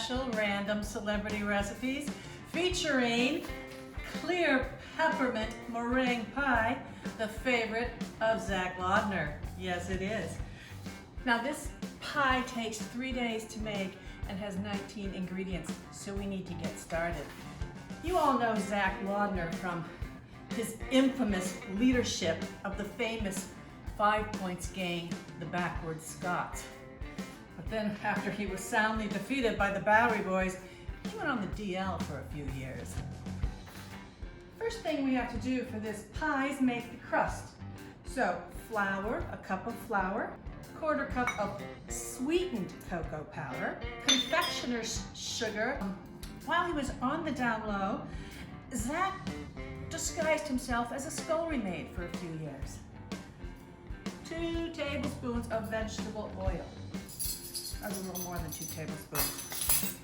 special random celebrity recipes featuring clear peppermint meringue pie, the favorite of Zach Laudner. Yes, it is. Now this pie takes 3 days to make and has 19 ingredients, so we need to get started. You all know Zach Laudner from his infamous leadership of the famous 5 Points gang, the Backwoods Scots. But then after he was soundly defeated by the Bowery Boys, he went on the DL for a few years. First thing we have to do for this pie is make the crust. So flour, a cup of flour, 1/4 cup of sweetened cocoa powder, confectioner's sugar. While he was on the down low, Zach disguised himself as a scullery maid for a few years. 2 tablespoons of vegetable oil. That's a little more than 2 tablespoons.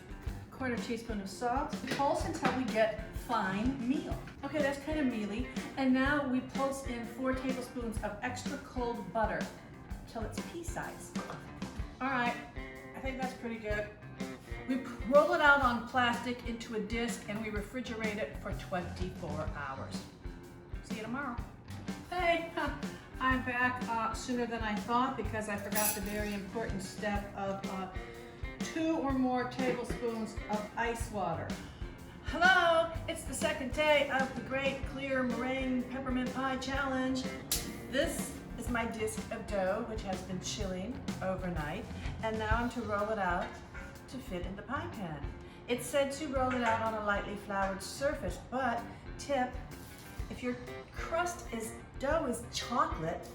1/4 teaspoon of salt. Pulse until we get fine meal. Okay, that's kind of mealy. And now we pulse in 4 tablespoons of extra cold butter till it's pea size. All right, I think that's pretty good. We roll it out on plastic into a disc and we refrigerate it for 24 hours. See you tomorrow. Hey, I'm back sooner than I thought because I forgot the very important step of 2 or more tablespoons of ice water. Hello, it's the second day of the Great Clear Meringue Peppermint Pie Challenge. This is my disc of dough, which has been chilling overnight, and now I'm to roll it out to fit in the pie pan. It said to roll it out on a lightly floured surface, but tip, if your dough is chocolate,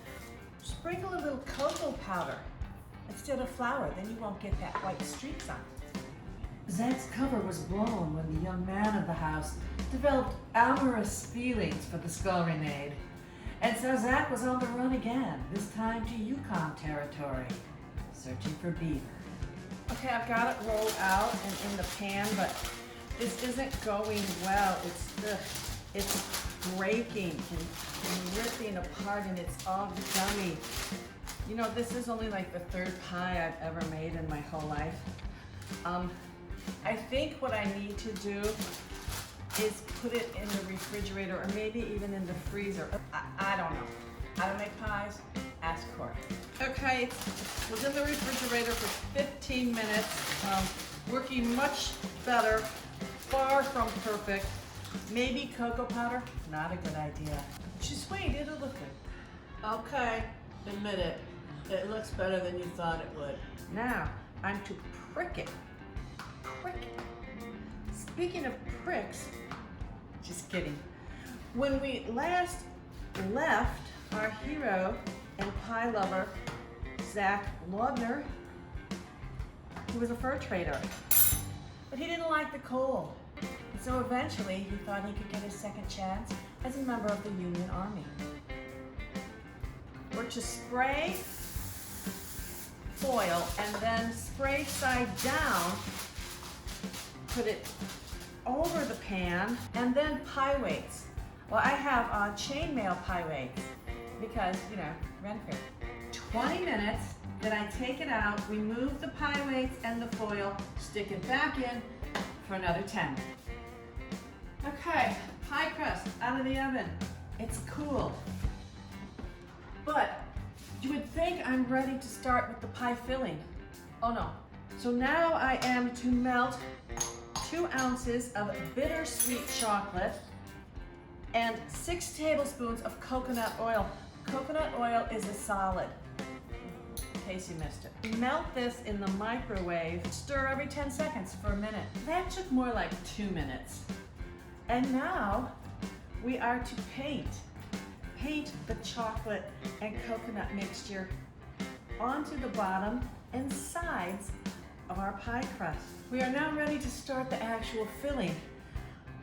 sprinkle a little cocoa powder instead of flour, then you won't get that white streaks on it. Zach's cover was blown when the young man of the house developed amorous feelings for the scullery maid. And so Zach was on the run again, this time to Yukon territory, searching for beaver. Okay, I've got it rolled out and in the pan, but this isn't going well. It's breaking and ripping apart and it's all gummy. You know, this is only like the 3rd pie I've ever made in my whole life. I think what I need to do is put it in the refrigerator or maybe even in the freezer. I don't know. How to make pies? Ask Corey. Okay, it was in the refrigerator for 15 minutes, working much better, far from perfect. Maybe cocoa powder? Not a good idea. Just wait, it'll look good. Okay, admit it. It looks better than you thought it would. Now, I'm to prick it. Prick it. Speaking of pricks, just kidding. When we last left our hero and pie lover, Zach Laudner, he was a fur trader, but he didn't like the cold. And so eventually he thought he could get his second chance as a member of the Union Army. We're to spray foil and then spray side down, put it over the pan, and then pie weights. Well, I have chainmail pie weights because, you know, Renfair. 20 minutes, then I take it out, remove the pie weights and the foil, stick it back in for another 10. Okay, pie crust out of the oven. It's cool. But you would think I'm ready to start with the pie filling. Oh no. So now I am to melt 2 ounces of bittersweet chocolate and 6 tablespoons of coconut oil. Coconut oil is a solid, in case you missed it. Melt this in the microwave, stir every 10 seconds for a minute. That took more like 2 minutes. And now we are to paint the chocolate and coconut mixture onto the bottom and sides of our pie crust. We are now ready to start the actual filling.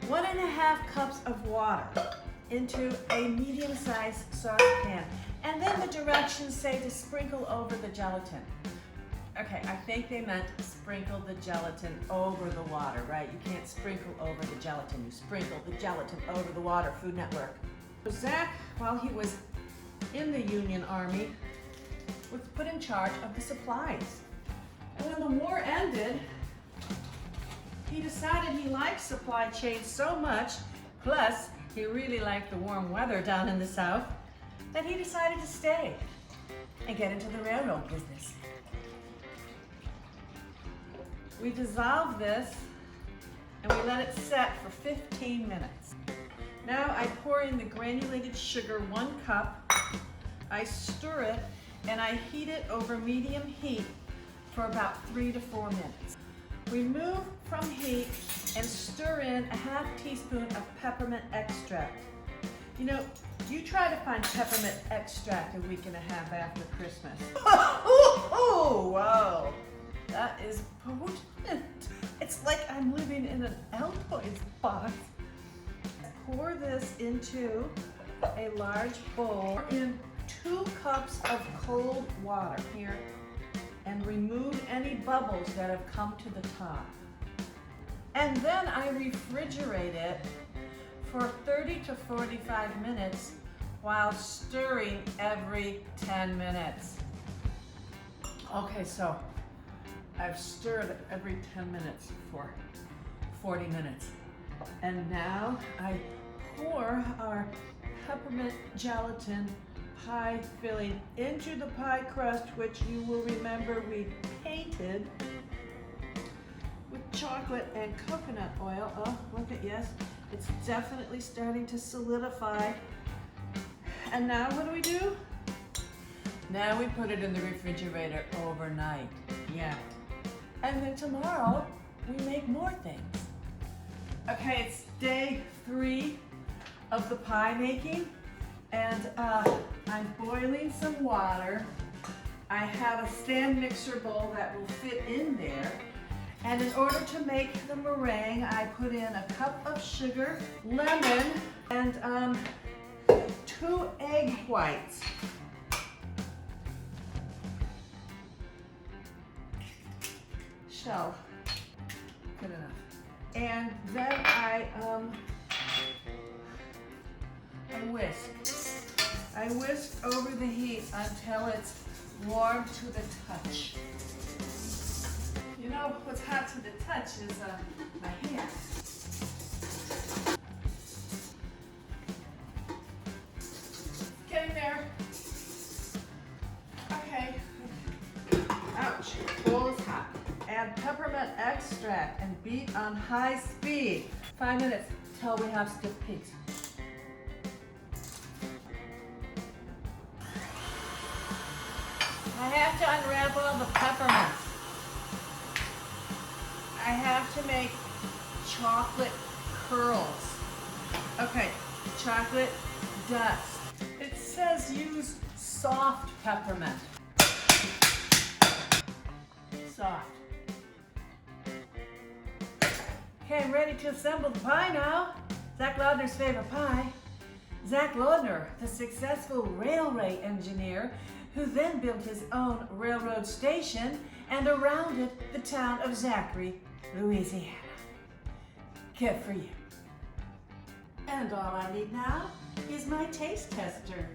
1½ cups of water into a medium-sized saucepan. And then the directions say to sprinkle over the gelatin. Okay, I think they meant sprinkle the gelatin over the water, right? You can't sprinkle over the gelatin. You sprinkle the gelatin over the water, Food Network. Zach, while he was in the Union Army, was put in charge of the supplies. And when the war ended, he decided he liked supply chains so much, plus he really liked the warm weather down in the South, that he decided to stay and get into the railroad business. We dissolve this and we let it set for 15 minutes. Now I pour in the granulated sugar, 1 cup. I stir it and I heat it over medium heat for about 3 to 4 minutes. Remove from heat and stir in a half teaspoon of peppermint extract. You know, you try to find peppermint extract a week and a half after Christmas. Oh, wow. That is potent. It's like I'm living in an Altoids box. Pour this into a large bowl in 2 cups of cold water here and remove any bubbles that have come to the top. And then I refrigerate it for 30 to 45 minutes while stirring every 10 minutes. Okay, so I've stirred every 10 minutes for 40 minutes. And now I pour our peppermint gelatin pie filling into the pie crust, which you will remember we painted with chocolate and coconut oil. Oh, look at, yes, it's definitely starting to solidify. And now what do? Now we put it in the refrigerator overnight. Yeah. And then tomorrow we make more things. Okay, it's day 3 of the pie making, and I'm boiling some water. I have a stand mixer bowl that will fit in there. And in order to make the meringue, I put in a cup of sugar, lemon, and 2 egg whites. So, good enough. And then I whisk. I whisk over the heat until it's warm to the touch. You know what's hot to the touch is my hand. Getting there. Okay. Ouch. Bowl is hot. Add peppermint extract and beat on high speed. 5 minutes till we have stiff peaks. I have to unravel the peppermint. I have to make chocolate curls. Okay, chocolate dust. It says use soft peppermint. Soft. Okay, I'm ready to assemble the pie now. Zach Laudner's favorite pie. Zach Laudner, the successful railway engineer who then built his own railroad station and around it the town of Zachary, Louisiana. Good for you. And all I need now is my taste tester.